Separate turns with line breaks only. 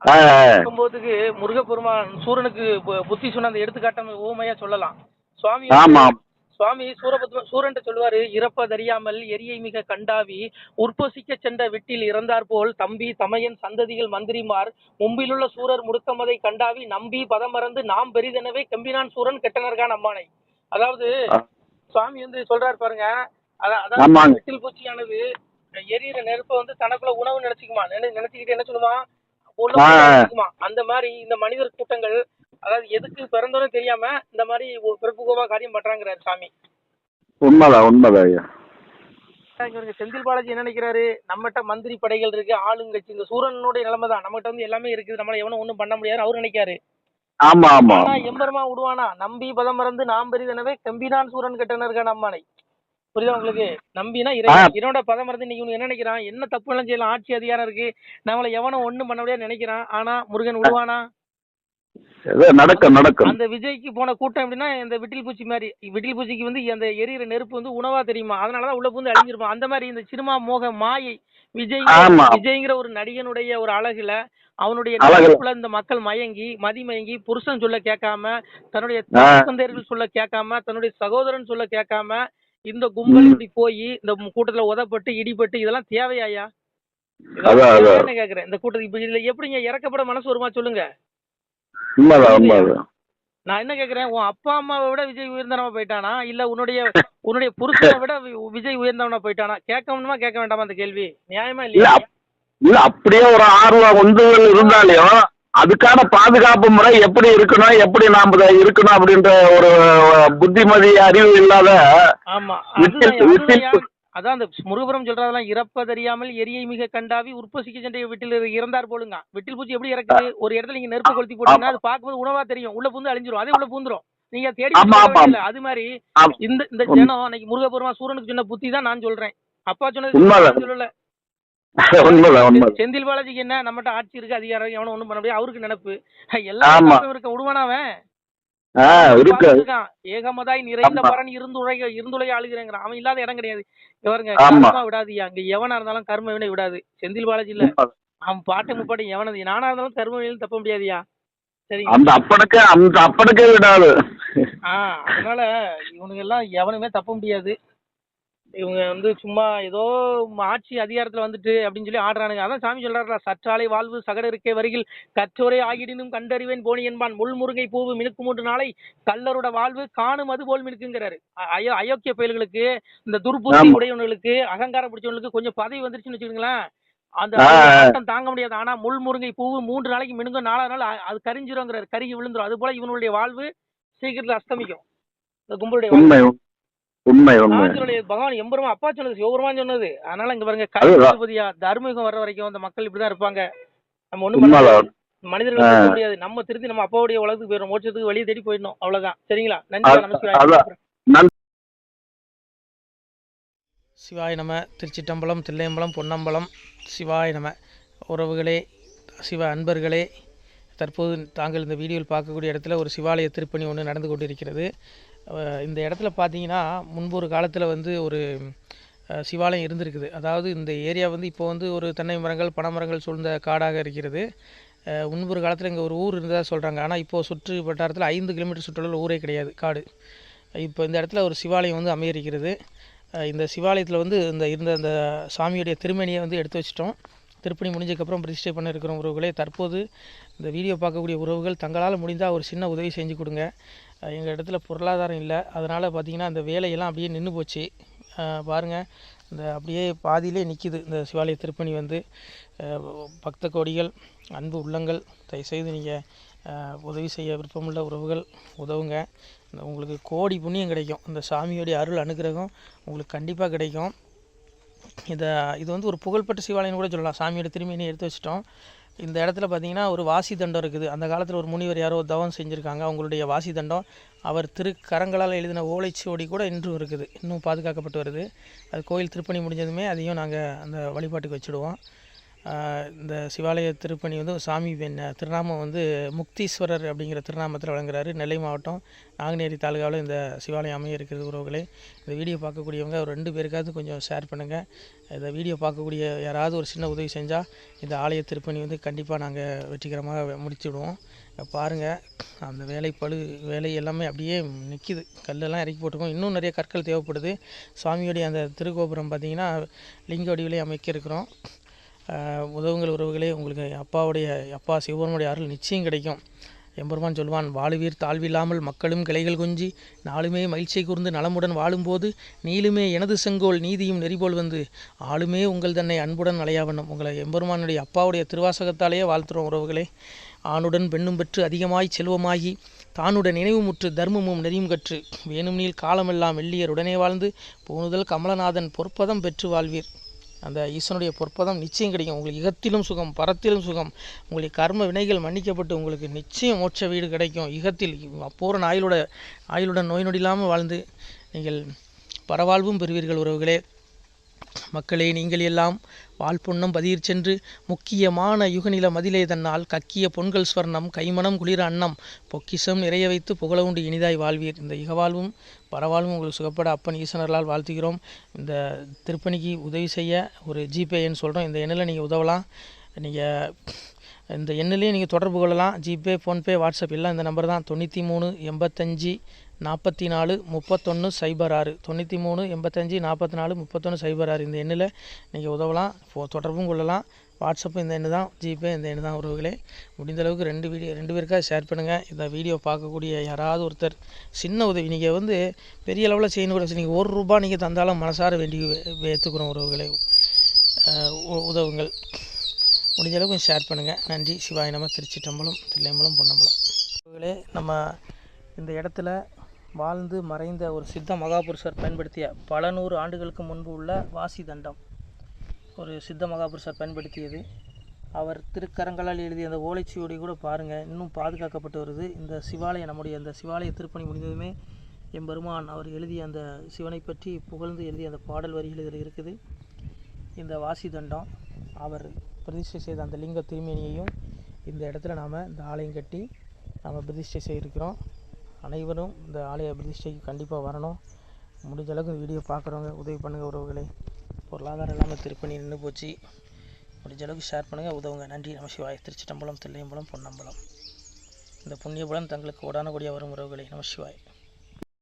ஆ,
இருக்கும்போதுக்கு முருகப்பெருமான் சூரனுக்கு புத்தி சொன்ன அந்த எடுத்துக்காட்டம் ஊமையா சொல்லலாம். சுவாமி வந்து
ஆமாம்.
சுவாமி சூரன் சொல்லுவாரு, இறப்பதறியாமல் எரியை மிக கண்டாவி உற்பசிக்க சென்ற விட்டில் இறந்தார் போல் தம்பி தமையன் சந்ததிகள் மந்திரிமார் மும்பிலுள்ள சூரர் முடுக்கமதை கண்டாவி நம்பி பதம் மறந்து நாம் பெரிதெனவே கெம்பினான் சூரன் கெட்டனர்கான் அம்மானை. அதாவது சுவாமி வந்து சொல்றாரு பாருங்க, அதாவது
ஆமாங்க.
விட்டில் பூச்சியானது எரியிற நெருப்பை வந்து தனக்குள்ள உணவு நினைச்சுக்குமா, நினைச்சுக்கிட்டு என்ன சொல்லுமா உள்ள
ஆ,
போட்டுக்குமா. அந்த மாதிரி இந்த மனிதர் கூட்டங்கள் அதாவது எதுக்கு பிறந்தோன்னு தெரியாம இந்த மாதிரி பிறப்புகோவா காரியம் பண்றாங்கிறாரு சாமி.
உண்மைதான் உண்மைதான் ஐயா.
இவருக்கு செந்தில் பாலாஜி என்ன நினைக்கிறாரு, நம்மகிட்ட மந்திரி படைகள் இருக்கு, ஆளுங்கட்சி, இந்த சூரனுடைய நிலைமை தான், நம்மகிட்ட வந்து எல்லாமே இருக்குது, நம்மள எவனும் ஒண்ணும் பண்ண முடியாது அவரு நினைக்காரு.
ஆமா ஆமா.
ஆனா எம்பெருமா விடுவானா, நம்பி பதம் மறந்து நாம் பெரிதெனவே கெம்பினான் சூரன் கெட்டனர்கான் அம்மானை. புரியுதா உங்களுக்கு? நம்பினா இறைவன், என்னோட பதம் மறந்து நீங்க என்ன நினைக்கிறான், என்ன தப்பு எல்லாம் செய்யலாம், ஆட்சி அதிகாரம் இருக்கு, நம்மள எவனும் ஒண்ணும் பண்ண முடியாது நினைக்கிறான். ஆனா முருகன் விடுவானா?
ஏதோ நடக்கும்.
அந்த விஜய்க்கு போன கூட்டம் எப்படின்னா, இந்த விட்டில் பூச்சி மாதிரி, விட்டில் பூச்சிக்கு வந்து அந்த எரியிற நெருப்பு வந்து உணவா தெரியுமா, அதனாலதான் உள்ள புகுந்து அழிஞ்சிருப்பான். அந்த மாதிரி இந்த சினிமா மோக மாயை
ஆமா.
விஜய்ங்கிற ஒரு நடிகனுடைய ஒரு அழகுல அவனுடைய
அழகு.
நடிப்புல இந்த மக்கள் மயங்கி புருஷன் சொல்ல கேட்காம, தன்னுடைய தந்தையர்கள் சொல்ல கேட்காம, தன்னுடைய சகோதரன் சொல்ல கேட்காம இந்த கும்பல் இப்படி போய் இந்த கூட்டத்துல உதப்பட்டு இடிபட்டு இதெல்லாம் தேவையாயா? என்ன கேக்குறேன், இந்த கூட்டத்துக்கு இப்ப இதுல எப்படிங்க இறக்கப்பட மனசு வருமா சொல்லுங்க? நான் என்ன கேக்குறேன், உன் அப்பா அம்மாவை விட விஜய் உயர்ந்தவனா போயிட்டானா, இல்ல உன்னுடைய புருஷனை விட விஜய் உயர்ந்தவனா போயிட்டானா? கேட்கணுமா கேட்க வேண்டாமா அந்த கேள்வி? நியாயமா இல்லையா?
இல்ல அப்படியே ஒரு ஆர்வம் உந்துதல் இருந்தாலையும் அதுக்கான பாதுகாப்பு முறை எப்படி இருக்கணும், எப்படி நாம இருக்கணும் அப்படின்ற ஒரு புத்திமதி அறிவு இல்லாத.
ஆமா, அதான் அந்த முருகபுரம் சொல்றதெல்லாம், இறப்பதறியாமல் எரியை மிக கண்டாவி உற்பசிக்க சென்ற வீட்டில் இறந்தார் போலுங்க. விட்டில் பூச்சி எப்படி இறக்குது, ஒரு இடத்துல நீங்க நெருப்பு கொளுத்தி போட்டீங்கன்னா அது பார்க்கும்போது உணவா தெரியும், உள்ள புந்து அழிஞ்சிரும், அதே உள்ள பூந்துரும், நீங்க தேடி இல்ல. அது மாதிரி இந்த ஜனம் அன்னைக்கு முருகபுரமா சூரனுக்கு சொன்ன புத்தி தான் நான் சொல்றேன். அப்பா சொன்னது சொல்லல. செந்தில் பாலாஜிக்கு என்ன, நம்மகிட்ட ஆட்சி இருக்கு, அதிகாரம், எவனும் ஒண்ணும் பண்ண முடியாது, அவருக்கு நினைப்பு. எல்லாம் இருக்க விடுவானாவன் ஏகமதாய் நிறைந்த பரன் இருந்துளை ஆளுகிறேங்கிறான். அவன் இல்லாத இடம் கிடையாது. இவருங்க கர்மா விடாதியா, அங்க எவனா இருந்தாலும் கர்ம வினை விடாது. செந்தில் பாலாஜி இல்ல, அவன் பாட்டை முப்பாட்டை எவனது நானா இருந்தாலும் கர்ம வினையில் தப்ப முடியாதியா. சரி, அந்த அப்பனுக்கே விடாது. அதனால இவனுங்க எல்லாம் எவனுமே தப்ப முடியாது. இவங்க வந்து சும்மா ஏதோ ஆட்சி அதிகாரத்துல வந்துட்டு அப்படின்னு சொல்லி ஆடுறானுங்க. அதான் சாமி சொல்றாருல, சற்றாலை வாழ்வு சகட இருக்கே வரையில் கற்றோரே ஆகிடினும் கண்டறிவேன் போனி என்பான் முள்முருங்கை பூவு மினுக்கு 3 நாளை கல்லரோட வாழ்வு காணும் அது போல் மினுக்குங்கிறாரு. அயோக்கிய பயல்களுக்கு, இந்த துர்புத்தி உடையவர்களுக்கு, அகங்காரம் பிடிச்சவங்களுக்கு கொஞ்சம் பதவி வந்துருச்சுன்னு வச்சுக்கோங்களேன், அந்த ஆட்டம் தாங்க முடியாது. ஆனா முள்முருங்கை பூவு 3 நாளைக்கு மினுங்க, 4வது நாள் அது கரிஞ்சிருங்கிறாரு, கருகி விழுந்துரும். அது போல இவனுடைய வாழ்வு சீக்கிரத்துல அஸ்தமிக்கும், இந்த கும்பலுடைய பகவான் எம்பெருமா அப்பா சொன்னது, சிவபெருமான் சொன்னது. அதனால இங்க பாருங்க, கைதிபதியா தர்மயுகம் வர்ற வரைக்கும் அந்த மக்கள் இப்படிதான் இருப்பாங்க. நம்ம ஒண்ணும் மனிதர்கள் இருக்க முடியாது. நம்ம திருத்தி நம்ம அப்பாவுடைய உலகத்துக்கு போயிடும், மோட்சத்துக்கு வெளியே தேடி போயிடணும். அவ்வளவுதான். சரிங்களா? நன்றி. நமஸ்காரம். சிவாய நம. திருச்சிட்டம்பலம், தில்லையம்பலம், பொன்னம்பலம். சிவாய நம. உறவுகளே, சிவ அன்பர்களே, தற்போது தாங்கள் இந்த வீடியோவில் பார்க்கக்கூடிய இடத்துல ஒரு சிவாலய திருப்பணி ஒன்று நடந்து கொண்டிருக்கிறது. இந்த இடத்துல பார்த்தீங்கன்னா, முன்பு ஒரு காலத்தில் வந்து ஒரு சிவாலயம் இருந்திருக்குது. அதாவது இந்த ஏரியா வந்து இப்போ வந்து ஒரு தென்னை மரங்கள், பனைமரங்கள் சூழ்ந்த காடாக இருக்கிறது. முன்பு ஒரு காலத்தில் இங்கே ஒரு ஊர் இருந்ததாக சொல்கிறாங்க. ஆனால் இப்போது சுற்று வட்டாரத்தில் 5 கிலோமீட்டர் சுற்றுலாவில் ஊரே கிடையாது, காடு. இப்போ இந்த இடத்துல ஒரு சிவாலயம் வந்து அமையிருக்கிறது. இந்த சிவாலயத்தில் வந்து இருந்த அந்த சாமியுடைய திருமேனியை வந்து எடுத்து வச்சிட்டோம். திருப்பணி முடிஞ்சதுக்கப்புறம் பிரதிஷ்டை பண்ண இருக்கிற உறவுகளே, தற்போது இந்த வீடியோ பார்க்கக்கூடிய உறவுகள் தங்களால் முடிந்தால் ஒரு சின்ன உதவி செஞ்சு கொடுங்க. எங்கள் இடத்துல பொருளாதாரம் இல்லை, அதனால் பார்த்திங்கன்னா அந்த வேலையெல்லாம் அப்படியே நின்று போச்சு. பாருங்கள், இந்த அப்படியே பாதியிலே நிற்கிது இந்த சிவாலய திருப்பணி வந்து. பக்த கோடிகள், அன்பு உள்ளங்கள், தயவுசெய்து நீங்கள் உதவி செய்ய விருப்பமுள்ள உறவுகள் உதவுங்க. உங்களுக்கு கோடி புண்ணியம் கிடைக்கும். இந்த சாமியோடைய அருள் அனுகிரகம் உங்களுக்கு கண்டிப்பாக கிடைக்கும். இது வந்து ஒரு புகழ்பெற்ற சிவாலயம் கூட சொல்லலாம். சாமியோட திருமணியை எடுத்து வச்சிட்டோம். இந்த இடத்துல பார்த்திங்கன்னா ஒரு வாசி தண்டம் இருக்குது. அந்த காலத்தில் ஒரு முனிவர் யாரோ தவம் செஞ்சுருக்காங்க, அவங்களுடைய வாசி தண்டம், அவர் திருக்கரங்களால் எழுதின ஓலைச்சுவடி கூட இன்றும் இருக்குது, இன்னும் பாதுகாக்கப்பட்டு வருது. அது கோயில் திருப்பணி முடிஞ்சதுமே அதையும் நாங்கள் அந்த வழிபாட்டுக்கு வச்சுடுவோம். இந்த சிவாலய திருப்பணி வந்து சாமி திருநாமம் வந்து முக்தீஸ்வரர் அப்படிங்கிற திருநாமத்தில் வழங்குறாரு. நெல்லை மாவட்டம் நாங்குநேரி தாலுகாவில் இந்த சிவாலயம் அமைய இருக்கிறது உறவுகளே. இந்த வீடியோ பார்க்கக்கூடியவங்க ஒரு 2 பேருக்காவது கொஞ்சம் ஷேர் பண்ணுங்கள். இந்த வீடியோ பார்க்கக்கூடிய யாராவது ஒரு சின்ன உதவி செஞ்சால் இந்த ஆலய திருப்பணி வந்து கண்டிப்பாக நாங்கள் வெற்றிகரமாக முடிச்சுடுவோம். பாருங்கள், அந்த வேலை எல்லாமே அப்படியே நிற்கிது. கல்லெல்லாம் இறக்கி போட்டிருக்கோம். இன்னும் நிறைய கற்கள் தேவைப்படுது. சுவாமியோடைய அந்த திருக்கோபுரம் பார்த்திங்கன்னா லிங்க வடிவிலே அமைக்க இருக்கிறோம். உதவுங்கள் உறவுகளே. உங்களுக்கு அப்பா சிவபெருமானுடைய அருள் நிச்சயம் கிடைக்கும். எம்பெருமான் சொல்வான், வாழுவீர் தாழ்வில்லாமல் மக்களும் கிளைகள் கொஞ்சி நாளுமே மகிழ்ச்சி கூர்ந்து நலமுடன் வாழும்போது நீளுமே எனது செங்கோல் நீதியும் நெறிபோல் வந்து ஆளுமே உங்கள் தன்னை அன்புடன் அலையாவண்ணம். உங்களை எம்பெருமானுடைய அப்பாவுடைய திருவாசகத்தாலேயே வாழ்த்துறோம் உறவுகளே. ஆணுடன் பெண்ணும் பெற்று அதிகமாய் செல்வமாகி தானுடன் நினைவுமுற்று தர்மமும் நெறியும் கற்று வேணும்னில் காலமெல்லாம் வெள்ளியர் உடனே வாழ்ந்து போனுதல் கமலநாதன் பொற்பதம் பெற்று வாழ்வீர். அந்த ஈசனுடைய பொற்பதம் நிச்சயம் கிடைக்கும். உங்களுக்கு இகத்திலும் சுகம், பரத்திலும் சுகம். உங்களுக்கு கர்ம வினைகள் மன்னிக்கப்பட்டு உங்களுக்கு நிச்சயம் மோட்ச வீடு கிடைக்கும். இகத்தில் பூரண ஆயுளுடன் நோய் நொடி இல்லாமல் வாழ்ந்து நீங்கள் பரவாழ்வும் பெறுவீர்கள் உறவுகளே. மக்களே, நீங்கள் எல்லாம் வாழ்பொன்னம் பதியிற் சென்று முக்கியமான யுகநில மதிலே தன்னால் கக்கிய பொன்கள் ஸ்வர்ணம் கைமணம் குளிர அன்னம் பொக்கிஷம் நிறைய வைத்து புகழ உண்டு இனிதாய் வாழ்வீர். இந்த இகவாழ்வும் பரவாழ்வும் உங்களுக்கு சுகப்பட அப்பன் ஈசனர்களால் வாழ்த்துகிறோம். இந்த திருப்பணிக்கு உதவி செய்ய ஒரு ஜிபே எண் சொல்கிறோம். இந்த எண்ணில் நீங்கள் உதவலாம். நீங்கள் இந்த எண்ணிலேயே நீங்கள் தொடர்பு கொள்ளலாம். ஜிபே, ஃபோன்பே, வாட்ஸ்அப் எல்லாம் இந்த நம்பர் தான். 93 85 44 31 06 93 85 44 31 06. இந்த எண்ணில் நீங்கள் உதவலாம், தொடர்பும் கொள்ளலாம். வாட்ஸ்அப்பு இந்த எண்ணு தான், ஜிபே இந்த எண்ணு தான் உறவுகளே. முடிந்தளவுக்கு 2 பேருக்காக ஷேர் பண்ணுங்கள். இந்த வீடியோ பார்க்கக்கூடிய யாராவது ஒருத்தர் சின்ன உதவி, நீங்கள் வந்து பெரிய அளவில் செய்யணும் கூட, நீங்கள் ₹1 நீங்கள் தந்தாலும் மனசார வேண்டி ஏற்றுக்கிறோம் உறவுகளே. உதவுங்கள். முடிஞ்ச அளவுக்கு கொஞ்சம் ஷேர் பண்ணுங்கள். நன்றி. சிவாய நம. திருச்சிட்டம்பலம், தில்லையம்பலம், பொன்னம்பலம். உறவுகளே, நம்ம இந்த இடத்துல வாழ்ந்து மறைந்த ஒரு சித்த மகாபுருஷர் பயன்படுத்திய பல 100 ஆண்டுகளுக்கு முன்பு உள்ள வாசி தண்டம் ஒரு சித்த மகாபுருஷர் பயன்படுத்தியது. அவர் திருக்கரங்களால் எழுதிய அந்த ஓலைச்சுவடி கூட பாருங்கள், இன்னும் பாதுகாக்கப்பட்டு வருது. இந்த சிவாலயம், நம்முடைய அந்த சிவாலய திருப்பணி முடிந்ததுமே எம்பெருமான் அவர் எழுதிய அந்த சிவனை பற்றி புகழ்ந்து எழுதிய அந்த பாடல் வரிகள் இதில் இருக்குது. இந்த வாசி தண்டம் அவர் பிரதிஷ்டை செய்த அந்த லிங்க திருமேனியையும் இந்த இடத்துல நாம் இந்த ஆலயம் கட்டி நாம் பிரதிஷ்டை செய்திருக்கிறோம். அனைவரும் இந்த ஆலய பிரதிஷ்டைக்கு கண்டிப்பாக வரணும். முடிஞ்ச அளவுக்கு இந்த வீடியோ பார்க்குறவங்க உதவி பண்ணுங்கள் உறவுகளை. பொருளாதாரம் இல்லாமல் திருப்பணி நின்று போச்சு. முடிஞ்ச அளவுக்கு ஷேர் பண்ணுங்கள், உதவுங்க. நன்றி. நம சிவாய. திருச்சிட்டம்பலம், தில்லையம்பலம், பொன்னம்பலம். இந்த புண்ணிய பலம் தங்களுக்கு உடான கூடிய வரும் உறவுகளை. நம சிவாய.